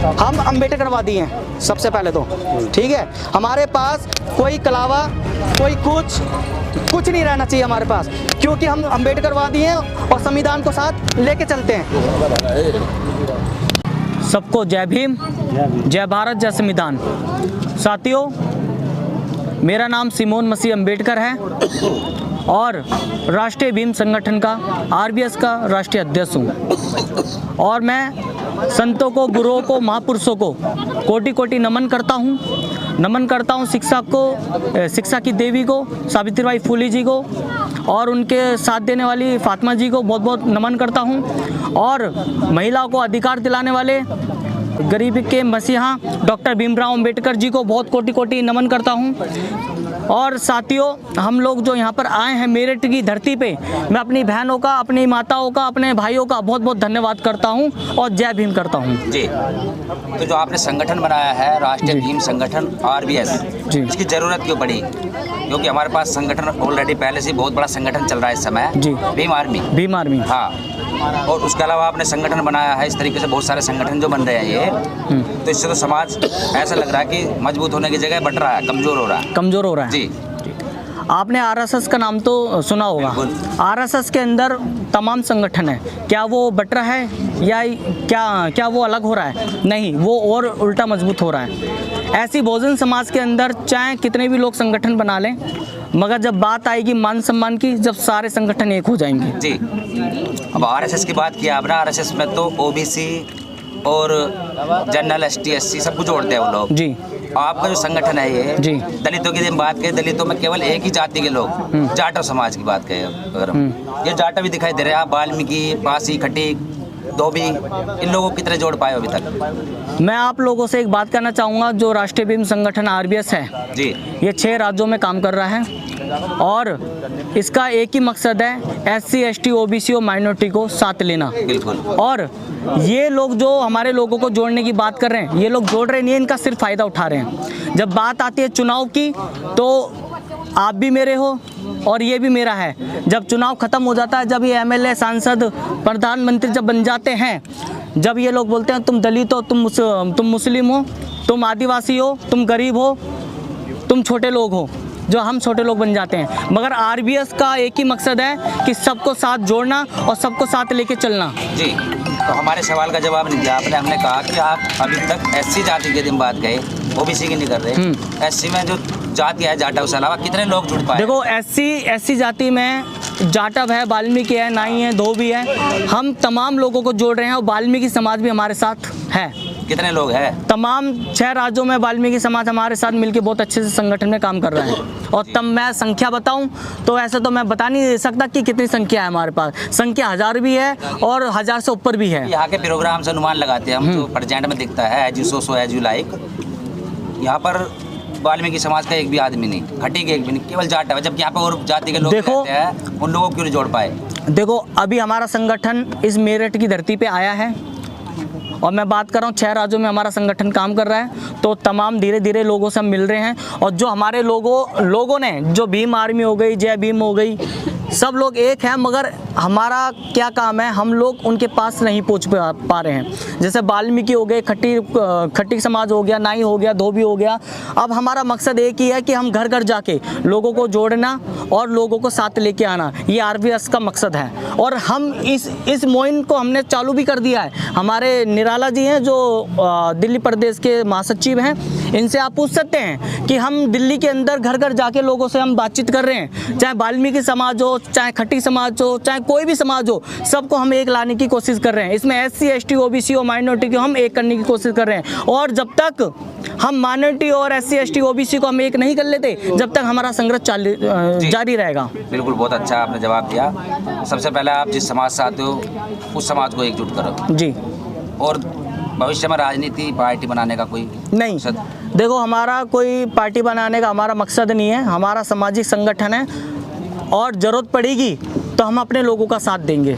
हम अम्बेडकरवादी हैं सबसे पहले तो, ठीक है। हमारे पास कोई कलावा, कोई कुछ नहीं रहना चाहिए हमारे पास, क्योंकि हम अम्बेडकरवादी हैं और संविधान को साथ लेके चलते हैं। सबको जय भीम, जय भारत, जय संविधान। साथियों, मेरा नाम सिमोन मसीह अम्बेडकर है और राष्ट्रीय भीम संगठन का आरबीएस का राष्ट्रीय अध्यक्ष हूँ। और मैं संतों को, गुरुओं को, महापुरुषों को कोटि कोटि नमन करता हूँ। शिक्षा की देवी को, सावित्रीबाई फुले जी को और उनके साथ देने वाली फातिमा जी को बहुत बहुत नमन करता हूँ। और महिलाओं को अधिकार दिलाने वाले गरीबी के मसीहा डॉक्टर भीमराव अंबेडकर जी को बहुत कोटि कोटि नमन करता हूं। और साथियों, हम लोग जो यहाँ पर आए हैं मेरठ की धरती पे, मैं अपनी बहनों का, अपनी माताओं का, अपने भाइयों का बहुत बहुत धन्यवाद करता हूं और जय भीम करता हूं। जी, तो जो आपने संगठन बनाया है राष्ट्रीय भीम संगठन आरबीएस, इसकी ज़रूरत क्यों पड़ी? क्योंकि हमारे पास संगठन ऑलरेडी पहले से बहुत बड़ा संगठन चल रहा है इस समय, भीम आर्मी। हाँ, और उसके अलावा आपने संगठन बनाया है, इस तरीके से बहुत सारे संगठन जो बन रहे हैं ये, तो इससे तो समाज ऐसा लग रहा है कि मजबूत होने की जगह बढ़ रहा है, कमज़ोर हो रहा है। जी, आपने आरएसएस का नाम तो सुना होगा। आरएसएस के अंदर तमाम संगठन है, क्या वो बट रहा है या क्या वो अलग हो रहा है? नहीं, वो और उल्टा मजबूत हो रहा है। ऐसी बहुजन समाज के अंदर चाहे कितने भी लोग संगठन बना लें, मगर जब बात आएगी मान सम्मान की, जब सारे संगठन एक हो जाएंगे। जी, अब आरएसएस की बात किया आपने, आरएसएस में तो ओबीसी और जनरल एसटी एससी सब कुछ जोड़ते हैं वो लोग। जी, आपका जो संगठन है ये जी, दलितों की बात करें, दलितों में केवल एक ही जाति के लोग, जाटव समाज की बात करें अगर हम, ये जाटव भी दिखाई दे रहे हैं। आप वाल्मीकि, पासी, खटीक, धोबी, इन लोगों को कितने जोड़ पाए अभी तक? मैं आप लोगों से एक बात करना चाहूँगा, जो राष्ट्रीय भीम संगठन आरबीएस है जी, ये 6 राज्यों में काम कर रहा है और इसका एक ही मकसद है, एससी, एसटी, ओबीसी और माइनॉरिटी को साथ लेना। बिल्कुल। और ये लोग जो हमारे लोगों को जोड़ने की बात कर रहे हैं, ये लोग जोड़ रहे नहीं, इनका सिर्फ फ़ायदा उठा रहे हैं। जब बात आती है चुनाव की, तो आप भी मेरे हो और ये भी मेरा है। जब चुनाव ख़त्म हो जाता है, जब ये एमएलए, सांसद, प्रधानमंत्री जब बन जाते हैं, जब ये लोग बोलते हैं तुम दलित हो, तुम मुस्लिम हो, तुम आदिवासी हो, तुम गरीब हो, तुम छोटे लोग हो, जो हम छोटे लोग बन जाते हैं। मगर आरबीएस का एक ही मकसद है कि सबको साथ जोड़ना और सबको साथ लेके चलना। जी, तो हमारे सवाल का जवाब नहीं दिया आपने। हमने कहा कि आप अभी तक एससी जाति की दिन बात कहे, ओबीसी की नहीं कर रहे। एससी में जो जाति है, जाटव से अलावा कितने लोग जुड़ पाए? देखो, एससी जाति में जाटव है, वाल्मीकि है, नाई है, धोबी है, हम तमाम लोगों को जोड़ रहे हैं और वाल्मीकि समाज भी हमारे साथ है। कितने लोग हैं? तमाम 6 राज्यों में वाल्मीकि समाज हमारे साथ मिलकर बहुत अच्छे से संगठन में काम कर रहा है। और तब मैं संख्या बताऊं तो ऐसे तो मैं बता नहीं सकता कि कितनी संख्या है हमारे पास। संख्या 1000 भी है और 1000 से ऊपर भी है। यहाँ के प्रोग्राम से अनुमान लगाते हैं हम, जो प्रेजेंट में दिखता है as you saw as you like, यहाँ पर वाल्मीकि समाज का एक भी आदमी नहीं, खटीक एक भी नहीं, केवल जाटव है। जबकि यहाँ पर और जाति के लोग रहते हैं, उन लोगों को क्यों नहीं जोड़ पाए? देखो, अभी हमारा संगठन इस मेरठ की धरती पे आया है और मैं बात कर रहा हूँ 6 राज्यों में हमारा संगठन काम कर रहा है, तो तमाम धीरे धीरे लोगों से हम मिल रहे हैं। और जो हमारे लोगों ने, जो भीम आर्मी हो गई, जय भीम हो गई, सब लोग एक हैं, मगर हमारा क्या काम है, हम लोग उनके पास नहीं पहुंच पा रहे हैं। जैसे वाल्मीकि हो गए, खटीक समाज हो गया, नाई हो गया, धोबी हो गया। अब हमारा मकसद एक ही है कि हम घर घर जाके लोगों को जोड़ना और लोगों को साथ लेके आना, ये आरबीएस का मकसद है। और हम इस मुहिम को हमने चालू भी कर दिया है। हमारे निराला जी हैं जो दिल्ली प्रदेश के महासचिव हैं, इनसे आप पूछ सकते हैं कि हम दिल्ली के अंदर घर घर जाके लोगों से हम बातचीत कर रहे हैं। चाहे वाल्मीकि समाज हो, चाहे खट्टी समाज हो, चाहे कोई भी समाज हो, सबको हम एक लाने की कोशिश कर रहे हैं। इसमें एससी, एसटी, ओबीसी और माइनॉरिटी को हम एक करने की कोशिश कर रहे हैं। और जब तक हम माइनॉरिटी और एससी, एसटी, ओबीसी को हम एक नहीं कर लेते, जब तक हमारा संघर्ष जारी रहेगा। बिल्कुल, बहुत अच्छा आपने जवाब दिया। सबसे पहले आप जिस समाज से आते हो उस समाज को एकजुट करो। जी। और भविष्य में राजनीति पार्टी बनाने का कोई नहीं, देखो, हमारा कोई पार्टी बनाने का हमारा मकसद नहीं है। हमारा सामाजिक संगठन है और ज़रूरत पड़ेगी तो हम अपने लोगों का साथ देंगे।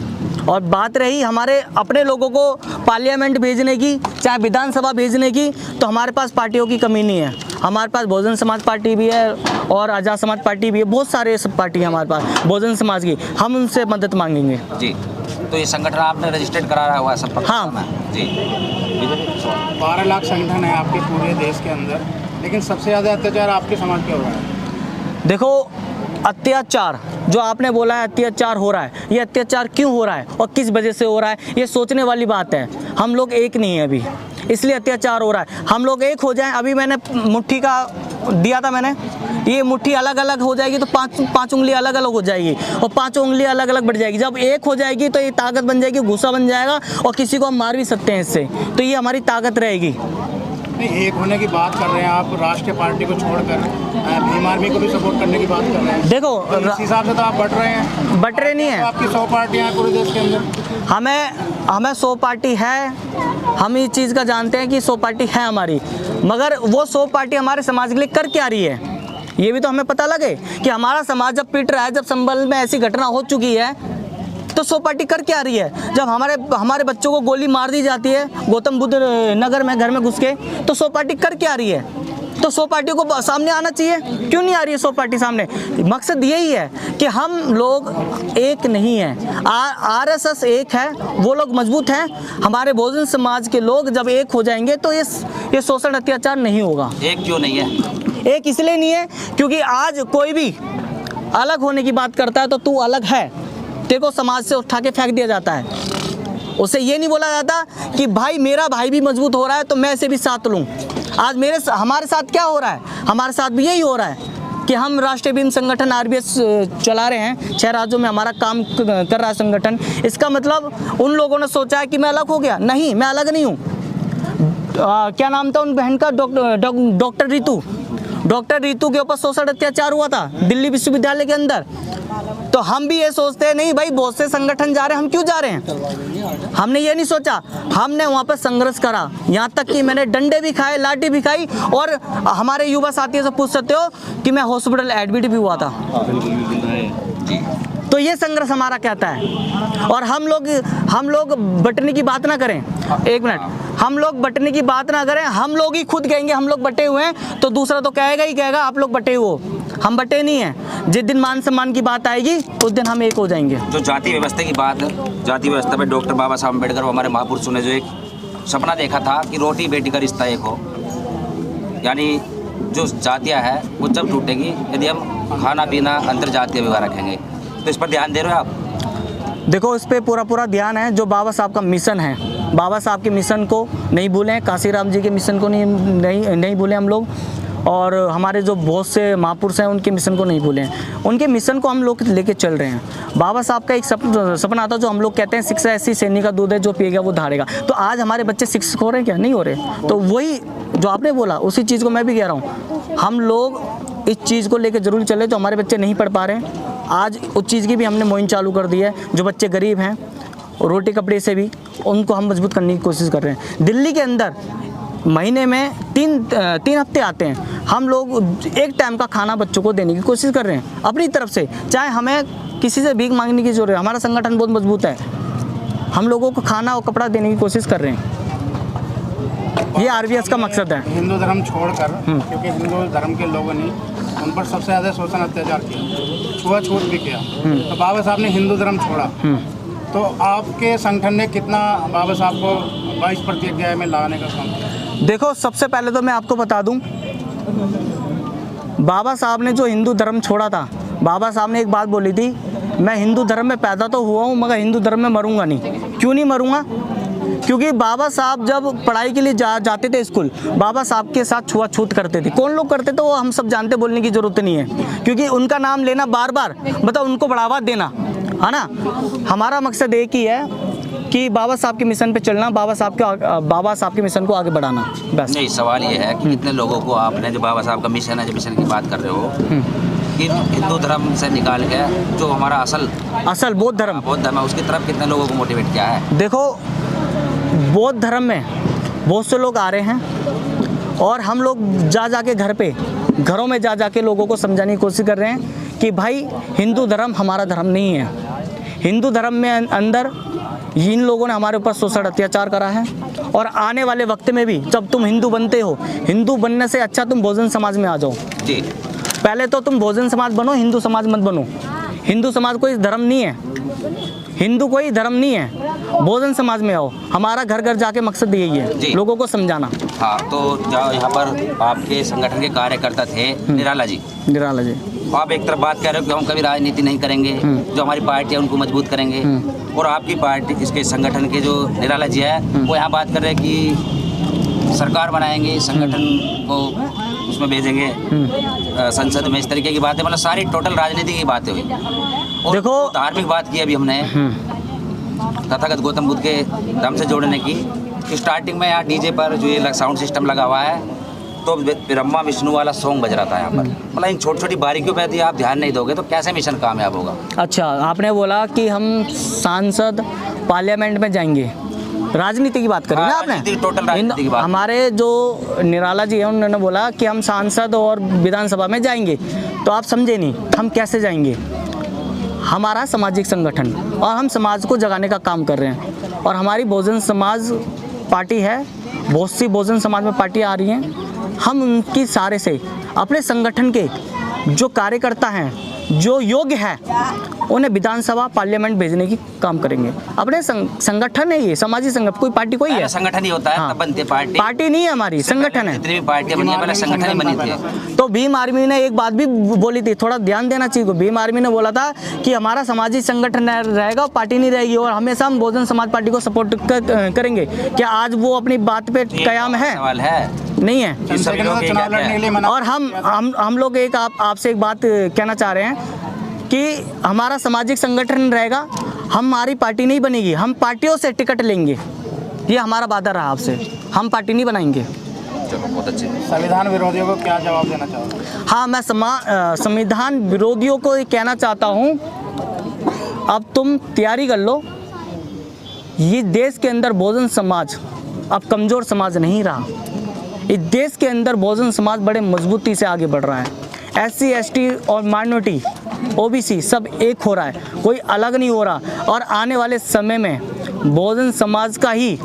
और बात रही हमारे अपने लोगों को पार्लियामेंट भेजने की, चाहे विधानसभा भेजने की, तो हमारे पास पार्टियों की कमी नहीं है। हमारे पास बहुजन समाज पार्टी भी है और आज़ाद समाज पार्टी भी है, बहुत सारे सब पार्टी है हमारे पास बहुजन समाज की। हम उनसे मदद मांगेंगे। जी, तो ये संगठन आपने रजिस्टर्ड कराया हुआ है सब? हाँ जी। 12 लाख संगठन है आपके पूरे देश के अंदर, लेकिन सबसे ज़्यादा अत्याचार आपके समाज पे हो रहा है। देखो, अत्याचार जो आपने बोला है अत्याचार हो रहा है, ये अत्याचार क्यों हो रहा है और किस वजह से हो रहा है, ये सोचने वाली बात है। हम लोग एक नहीं है अभी, इसलिए अत्याचार हो रहा है। हम लोग एक हो जाएं, अभी मैंने मुट्ठी का दिया था मैंने, ये मुट्ठी अलग अलग हो जाएगी तो पाँच उंगली अलग अलग हो जाएगी और 5 उंगली अलग अलग बढ़ जाएगी। जब एक हो जाएगी तो ये ताकत बन जाएगी, गुस्सा बन जाएगा और किसी को हम मार भी सकते हैं इससे, तो ये हमारी ताकत रहेगी। नहीं, एक होने की बात कर रहे हैं आप, राष्ट्रीय पार्टी को छोड़कर भीम आर्मी को भी सपोर्ट करने की बात कर रहे हैं। देखो, तो इस हिसाब से तो आप बट रहे हैं। बट रहे नहीं है, तो आपकी 100 पार्टियाँ हैं पूरे देश के अंदर। हमें 100 पार्टी है, हम इस चीज़ का जानते हैं कि 100 पार्टी है हमारी, मगर वो 100 पार्टी हमारे समाज के लिए कर क्या रही है, ये भी तो हमें पता लगे कि हमारा समाज जब पिट रहा है, जब संभल में ऐसी घटना हो चुकी है, तो 100 पार्टी कर क्या रही है। जब हमारे बच्चों को गोली मार दी जाती है गौतम बुद्ध नगर में घर में घुस के, तो 100 पार्टी कर क्या रही है। तो 100 पार्टियों को सामने आना चाहिए, क्यों नहीं आ रही है 100 पार्टी सामने। मकसद यही है कि हम लोग एक नहीं हैं, आरएसएस एक है, वो लोग मजबूत हैं। हमारे बहुजन समाज के लोग जब एक हो जाएंगे तो ये शोषण अत्याचार नहीं होगा। एक क्यों नहीं है? एक इसलिए नहीं है क्योंकि आज कोई भी अलग होने की बात करता है तो तू अलग है, तेरे को समाज से उठा के फेंक दिया जाता है। उसे ये नहीं बोला जाता कि भाई मेरा भाई भी मजबूत हो रहा है तो मैं इसे भी साथ लूँ। आज हमारे साथ क्या हो रहा है, हमारे साथ भी यही हो रहा है कि हम राष्ट्रीय भीम संगठन RBS चला रहे हैं, 6 राज्यों में हमारा काम कर रहा है संगठन। इसका मतलब उन लोगों ने सोचा है कि मैं अलग हो गया, नहीं, मैं अलग नहीं हूँ। क्या नाम था उन बहन का, डॉक्टर रितु के ऊपर शोषण अत्याचार हुआ था दिल्ली विश्वविद्यालय के अंदर। तो हम भी ये सोचते हैं नहीं भाई, बहुत से संगठन जा रहे हैं, हम क्यों जा रहे हैं। हमने ये नहीं सोचा, हमने वहाँ पर संघर्ष करा, यहाँ तक कि मैंने डंडे भी खाए, लाठी भी खाई, और हमारे युवा साथियों से पूछ सकते हो कि मैं हॉस्पिटल एडमिट भी हुआ था। तो ये संघर्ष हमारा कहता है। और हम लोग बटने की बात ना करें, एक मिनट, हम लोग बटने की बात ना करें, हम लोग ही खुद कहेंगे हम लोग बटे हुए हैं, तो दूसरा तो कहेगा ही कहेगा आप लोग बटे हो। हम बटे नहीं हैं। जिस दिन मान सम्मान की बात आएगी उस दिन हम एक हो जाएंगे। जो जाति व्यवस्था की बात है, जाति व्यवस्था में डॉक्टर बाबा साहब अम्बेडकर, हमारे महापुरुषों ने जो एक सपना देखा था कि रोटी बेटी का रिश्ता एक हो, यानी जो जातियाँ हैं वो जब टूटेगी यदि हम खाना पीना अंतर जातीय व्यवहार रखेंगे। तो इस पर ध्यान दे रहे हो आप? देखो, इस पे पूरा ध्यान है। जो बाबा साहब का मिशन है, बाबा साहब के मिशन को नहीं भूलें, काशीराम जी के मिशन को नहीं भूलें हम लोग, और हमारे जो बहुत से महापुरुष हैं उनके मिशन को नहीं भूलें। उनके मिशन को हम लोग लेके चल रहे हैं। बाबा साहब का एक सपना था, जो हम लोग कहते हैं शिक्षा ऐसी सैनी का दूध है जो पिएगा वो धारेगा। तो आज हमारे बच्चे शिक्षक हो रहे हैं क्या? नहीं हो रहे। तो वही जो आपने बोला उसी चीज़ को मैं भी कह रहा हूँ, हम लोग इस चीज़ को लेकर जरूर चले। जो हमारे बच्चे नहीं पढ़ पा रहे हैं, आज उस चीज़ की भी हमने मुहिम चालू कर दी है। जो बच्चे गरीब हैं रोटी कपड़े से भी, उनको हम मजबूत करने की कोशिश कर रहे हैं। दिल्ली के अंदर महीने में तीन हफ्ते आते हैं, हम लोग एक टाइम का खाना बच्चों को देने की कोशिश कर रहे हैं अपनी तरफ से, चाहे हमें किसी से भीख मांगने की जरूरत है। हमारा संगठन बहुत मजबूत है, हम लोगों को खाना और कपड़ा देने की कोशिश कर रहे हैं। ये RBS का मकसद है। हिंदू धर्म छोड़कर, क्योंकि हिंदू धर्म के लोगों ने उन पर सबसे ज़्यादा शोषण अत्याचार किया, छुआछूत भी किया, तो बाबा साहब ने हिंदू धर्म छोड़ा। तो आपके संगठन ने कितना बाबा साहब को 22 प्रतिज्ञा में लाने का काम किया? देखो, सबसे पहले तो मैं आपको बता दूं, बाबा साहब ने जो हिंदू धर्म छोड़ा था, बाबा साहब ने एक बात बोली थी, मैं हिंदू धर्म में पैदा तो हुआ हूँ मगर हिंदू धर्म में मरूंगा नहीं। क्यों नहीं मरूंगा? क्योंकि बाबा साहब जब पढ़ाई के लिए जाते थे स्कूल, बाबा साहब के साथ छुआछूत करते थे। कौन लोग करते थे वो हम सब जानते, बोलने की ज़रूरत नहीं है, क्योंकि उनका नाम लेना बार बार मतलब उनको बढ़ावा देना है ना। हमारा मकसद एक ही है कि बाबा साहब के मिशन पे चलना, बाबा साहब के मिशन को आगे बढ़ाना, बस। नहीं, सवाल ये है कि कितने लोगों को आपने, जो बाबा साहब का मिशन है, जो मिशन की बात कर रहे हो, कि हिंदू धर्म से निकाल के जो हमारा असल बौद्ध धर्म है, उसकी तरफ कितने लोगों को मोटिवेट किया है? देखो, बौद्ध धर्म में बहुत से लोग आ रहे हैं और हम लोग जाके घरों में जाके लोगों को समझाने की कोशिश कर रहे हैं कि भाई हिंदू धर्म हमारा धर्म नहीं है। हिंदू धर्म में अंदर इन लोगों ने हमारे ऊपर शोषण अत्याचार करा है, और आने वाले वक्त में भी जब तुम हिंदू बनते हो, हिंदू बनने से अच्छा तुम बहुजन समाज में आ जाओ जी। पहले तो तुम बहुजन समाज बनो, हिंदू समाज मत बनो। हिंदू समाज कोई धर्म नहीं है। हिंदू कोई धर्म नहीं है, बहुजन समाज में आओ। हमारा घर घर जाके मकसद यही है, लोगों को समझाना। हाँ, तो यहाँ पर आपके संगठन के कार्यकर्ता थे निराला जी। निराला जी, आप एक तरफ बात कर रहे हो कि हम कभी राजनीति नहीं करेंगे, जो हमारी पार्टी है उनको मजबूत करेंगे, और आपकी पार्टी इसके संगठन के जो निराला जी है वो यहाँ बात कर रहे हैं कि सरकार बनाएंगे, संगठन को उसमें भेजेंगे, संसद में, इस तरीके की बातें, मतलब सारी टोटल राजनीति की बातें हुई। और देखो, धार्मिक बात की अभी हमने तथागत गौतम बुद्ध के धर्म से जोड़ने की। स्टार्टिंग में यहाँ डीजे पर जो ये साउंड सिस्टम लगा हुआ है तो ब्रह्मा विष्णु वाला सॉन्ग बज रहा था यहाँ पर। मतलब इन छोटी छोटी बारीकियों पे यदि आप ध्यान नहीं दोगे तो कैसे मिशन कामयाब होगा। अच्छा, आपने बोला कि हम सांसद पार्लियामेंट में जाएंगे, राजनीति की बात करें ना आपने, टोटल राजनीति की बात। हमारे जो निराला जी हैं उन्होंने बोला कि हम सांसद और विधानसभा में जाएंगे, तो आप समझे नहीं हम कैसे जाएंगे। हमारा सामाजिक संगठन और हम समाज को जगाने का काम कर रहे हैं, और हमारी बहुजन समाज पार्टी है, बहुत सी बहुजन समाज में पार्टियाँ आ रही हैं। हम उनकी सारे से अपने संगठन के जो कार्यकर्ता हैं, जो योग्य है, उन्हें विधानसभा पार्लियामेंट भेजने की काम करेंगे। अपने संगठन है ये, सामाजिक संगठन, कोई पार्टी कोई है, संगठन ही होता है। हाँ, तब बनती है पार्टी। पार्टी नहीं है हमारी, संगठन है। जितनी भी पार्टियां बनी है पहले संगठन ही बनी थी। तो भीम आर्मी ने एक बात भी बोली थी, थोड़ा ध्यान देना चाहिए। भीम आर्मी ने बोला था कि हमारा सामाजिक संगठन रहेगा, पार्टी नहीं रहेगी, और हमेशा हम बहुजन समाज पार्टी को सपोर्ट करेंगे। क्या आज वो अपनी बात पे कायम है? सवाल है नहीं है। और हम लोग एक आपसे एक बात कहना चाह रहे हैं कि हमारा सामाजिक संगठन रहेगा, हमारी पार्टी नहीं बनेगी, हम पार्टियों से टिकट लेंगे। ये हमारा वादा रहा आपसे, हम पार्टी नहीं बनाएंगे। चलो, बहुत अच्छे। संविधान विरोधियों को क्या जवाब देना चाहोगे? हाँ, मैं संविधान विरोधियों को ये कहना चाहता हूँ, अब तुम तैयारी कर लो। ये देश के अंदर बहुजन समाज अब कमज़ोर समाज नहीं रहा। इस देश के अंदर बहुजन समाज बड़े मजबूती से आगे बढ़ रहा है। SC ST और माइनॉरिटी OBC सब एक हो रहा है, कोई अलग नहीं हो रहा। और आने वाले समय में बहुजन समाज का ही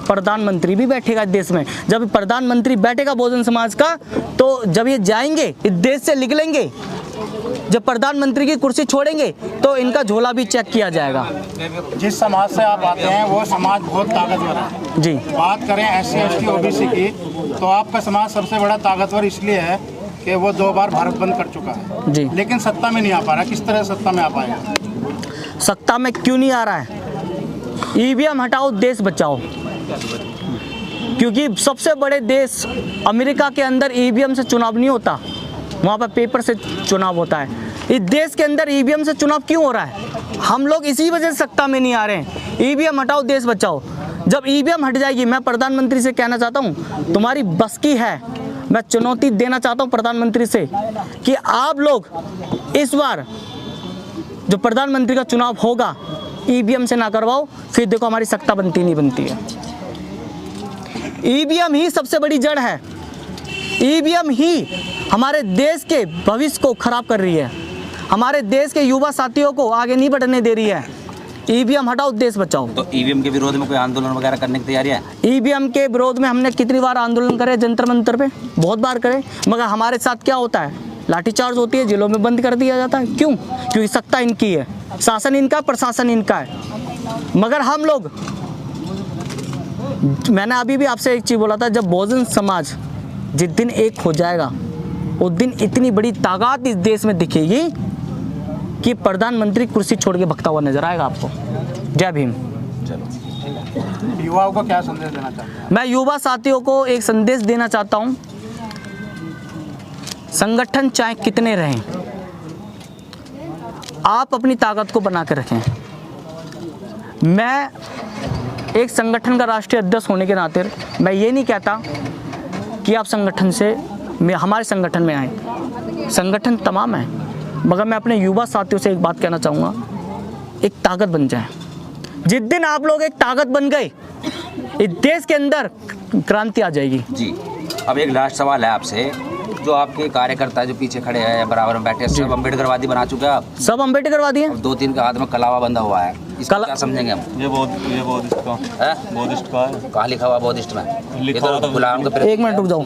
प्रधानमंत्री भी बैठेगा इस देश में। जब प्रधानमंत्री बैठेगा बहुजन समाज का, तो जब ये जाएंगे इस देश से निकलेंगे, जब प्रधानमंत्री की कुर्सी छोड़ेंगे तो इनका झोला भी चेक किया जाएगा। जिस समाज से आप आते हैं वो समाज बहुत ताकतवर है जी। बात करें SC ST OBC की, तो आपका समाज सबसे बड़ा ताकतवर इसलिए है कि वो 2 बार भारत बंद कर चुका है जी, लेकिन सत्ता में नहीं आ पा रहा। किस तरह सत्ता में आ पाएगा? सत्ता में क्यों नहीं आ रहा है? EVM हटाओ, देश बचाओ। क्योंकि सबसे बड़े देश अमेरिका के अंदर EVM से चुनाव नहीं होता, वहाँ पर पेपर से चुनाव होता है। इस देश के अंदर EVM से चुनाव क्यों हो रहा है? हम लोग इसी वजह से सत्ता में नहीं आ रहे हैं। EVM हटाओ, देश बचाओ। जब EVM हट जाएगी, मैं प्रधानमंत्री से कहना चाहता हूँ, तुम्हारी बस की है, मैं चुनौती देना चाहता हूँ प्रधानमंत्री से कि आप लोग इस बार जो प्रधानमंत्री का चुनाव होगा EVM से ना करवाओ, फिर देखो हमारी सत्ता बनती नहीं बनती है। EVM ही सबसे बड़ी जड़ है। EVM ही हमारे देश के भविष्य को खराब कर रही है, हमारे देश के युवा साथियों को आगे नहीं बढ़ने दे रही है। EVM हटाओ, देश बचाओ। तो EVM के विरोध में कोई आंदोलन वगैरह करने की तैयारी है? EVM के विरोध में हमने कितनी बार आंदोलन करे, जंतर मंतर पे बहुत बार करे, मगर हमारे साथ क्या होता है? लाठीचार्ज होती है, जेलों में बंद कर दिया जाता है। क्यों? क्योंकि सत्ता इनकी है, शासन इनका, प्रशासन इनका है। मगर हम लोग, मैंने अभी भी आपसे एक चीज़ बोला था, जब बहुजन समाज जिस दिन एक हो जाएगा उस दिन इतनी बड़ी ताकत इस देश में दिखेगी कि प्रधानमंत्री कुर्सी छोड़ के भगता हुआ नजर आएगा आपको। जय भीम। युवाओं को क्या संदेश देना चाहते हैं? मैं युवा साथियों को एक संदेश देना चाहता हूं, संगठन चाहे कितने रहें, आप अपनी ताकत को बना के रखें। मैं एक संगठन का राष्ट्रीय अध्यक्ष होने के नाते मैं ये नहीं कहता कि आप संगठन से हमारे संगठन में आए, संगठन तमाम है, मगर मैं अपने युवा साथियों से एक बात कहना चाहूँगा, एक ताकत बन जाए। जिस दिन आप लोग एक ताकत बन गए, इस देश के अंदर क्रांति आ जाएगी। जी, अब एक लास्ट सवाल है आपसे, जो आपके कार्यकर्ता जो पीछे खड़े हैं, बराबर में बैठे, सब अम्बेडकरवादी बना चुके हैं आप? सब अम्बेडकरवादी हैं। 2-3 के हाथ में कलावा बंधा हुआ है, इसको क्या समझेंगे हम? ये बौद्धिस्ट का है। कहाँ लिखा हुआ बौद्धिस्ट में? लिखा हुआ गुलाम का एक मिनट रुक जाओ,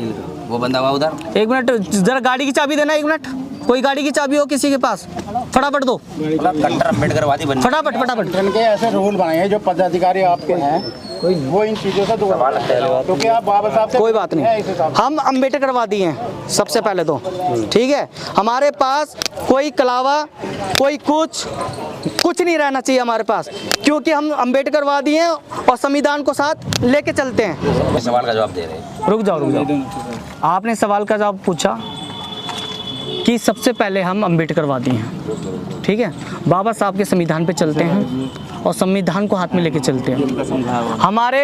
वो बंधा हुआ उधर। एक मिनट, जरा गाड़ी की चाबी देना, एक मिनट। कोई गाड़ी की चाबी हो किसी के पास? फटाफट दो, मतलब कट्टर अम्बेडकरवादी बन फटाफट फटाफट। इनके ऐसे रूल बनाए हैं जो पदाधिकारी आपके हैं वो इन चीज़ों से दूर क्योंकि आप बाबा साहब से कोई बात है इस नहीं, हिसाब से। हम अम्बेडकरवादी हैं सबसे पहले तो, ठीक है। हमारे पास कोई कलावा, कोई कुछ नहीं रहना चाहिए हमारे पास, क्योंकि हम अम्बेडकरवादी हैं और संविधान को साथ लेके चलते हैं। इस सवाल का जवाब दे रहे हैं। रुक जाओ। आपने सवाल का जवाब पूछा कि सबसे पहले हम अम्बेडकरवादी हैं, ठीक है। बाबा साहब के संविधान पे चलते हैं और संविधान को हाथ में लेके चलते हैं। हमारे,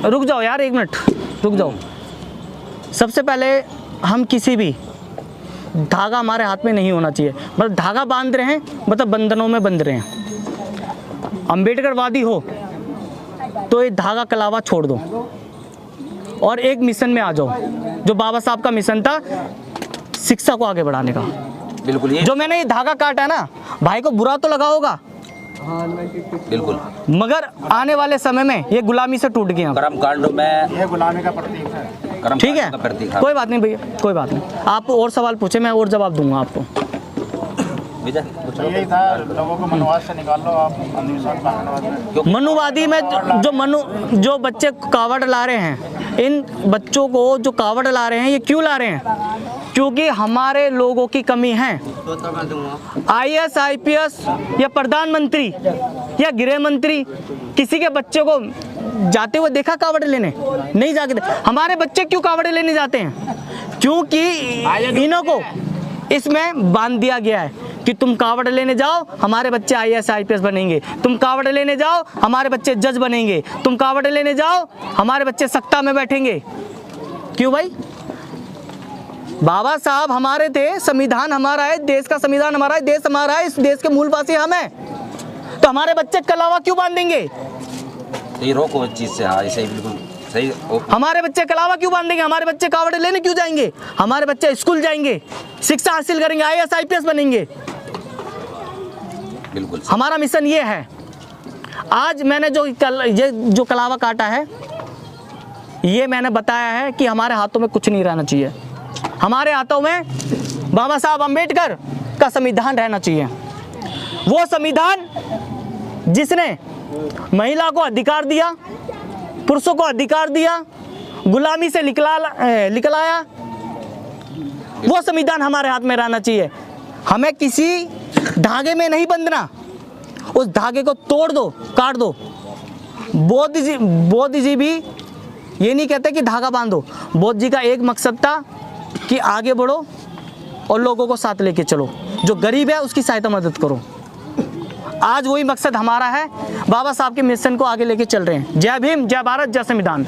रुक जाओ यार, 1 मिनट रुक जाओ। सबसे पहले हम किसी भी धागा हमारे हाथ में नहीं होना चाहिए, मतलब धागा बांध रहे हैं मतलब बंधनों में बंध रहे हैं। अम्बेडकरवादी हो तो ये धागा कलावा छोड़ दो और एक मिशन में आ जाओ, जो बाबा साहब का मिशन था, शिक्षा को आगे बढ़ाने का। बिल्कुल, ये जो मैंने ये धागा काटा है ना, भाई को बुरा तो लगा होगा, बिल्कुल मगर आने वाले समय में ये गुलामी से टूट गया, कर्म कांडों में ये गुलामी का प्रतीक है। कर्म ठीक है। कांडों का प्रतीक है। कोई बात नहीं भैया, कोई बात नहीं। आप और सवाल पूछे, मैं और जवाब दूंगा आपको। विजय, तो यही था, लोगों को मनुवाद से निकाल लो, आप अंधविश्वास में मनुवादी में जो बच्चे कावड़ ला रहे हैं, इन बच्चों को जो कावड़ ला रहे हैं, ये क्यों ला रहे हैं? क्योंकि हमारे लोगों की कमी है। IAS IPS या प्रधानमंत्री या गृह मंत्री किसी के बच्चे को जाते हुए देखा कावड़ लेने? नहीं जाके। हमारे बच्चे क्यों कावड़ लेने जाते हैं? क्योंकि इन्हों को इसमें बांध दिया गया है कि तुम कावड़ लेने जाओ, हमारे बच्चे IAS IPS बनेंगे, तुम कावड़ लेने जाओ, हमारे बच्चे जज बनेंगे, तुम कावड़ लेने जाओ, हमारे बच्चे सत्ता में बैठेंगे। क्यों भाई? बाबा साहब हमारे थे, संविधान हमारा है, देश का संविधान हमारा है, देश हमारा है, इस देश के मूलवासी हम हैं, तो हमारे बच्चे कलावा क्यों बांधेंगे? तो ये रोको इस चीज से। हाँ, ऐसे ही बिल्कुल सही। हमारे बच्चे कलावा क्यों बांधेंगे? हमारे बच्चे कावड़ लेने क्यों जाएंगे? हमारे बच्चे स्कूल जाएंगे, शिक्षा हासिल करेंगे, IAS IPS बनेंगे। बिल्कुल हमारा मिशन ये है। आज मैंने ये जो कलावा काटा है, ये मैंने बताया है कि हमारे हाथों में कुछ नहीं रहना चाहिए। हमारे हाथों में बाबा साहब अम्बेडकर का संविधान रहना चाहिए। वो संविधान जिसने महिला को अधिकार दिया, पुरुषों को अधिकार दिया, गुलामी से निकलाया, वो संविधान हमारे हाथ में रहना चाहिए। हमें किसी धागे में नहीं बंधना, उस धागे को तोड़ दो, काट दो। बौद्ध जी भी ये नहीं कहते कि धागा बांधो। बौद्ध जी का एक मकसद था कि आगे बढ़ो और लोगों को साथ लेके चलो, जो गरीब है उसकी सहायता मदद करो। आज वही मकसद हमारा है, बाबा साहब के मिशन को आगे लेके चल रहे हैं। जय भीम, जय भारत, जय संविधान।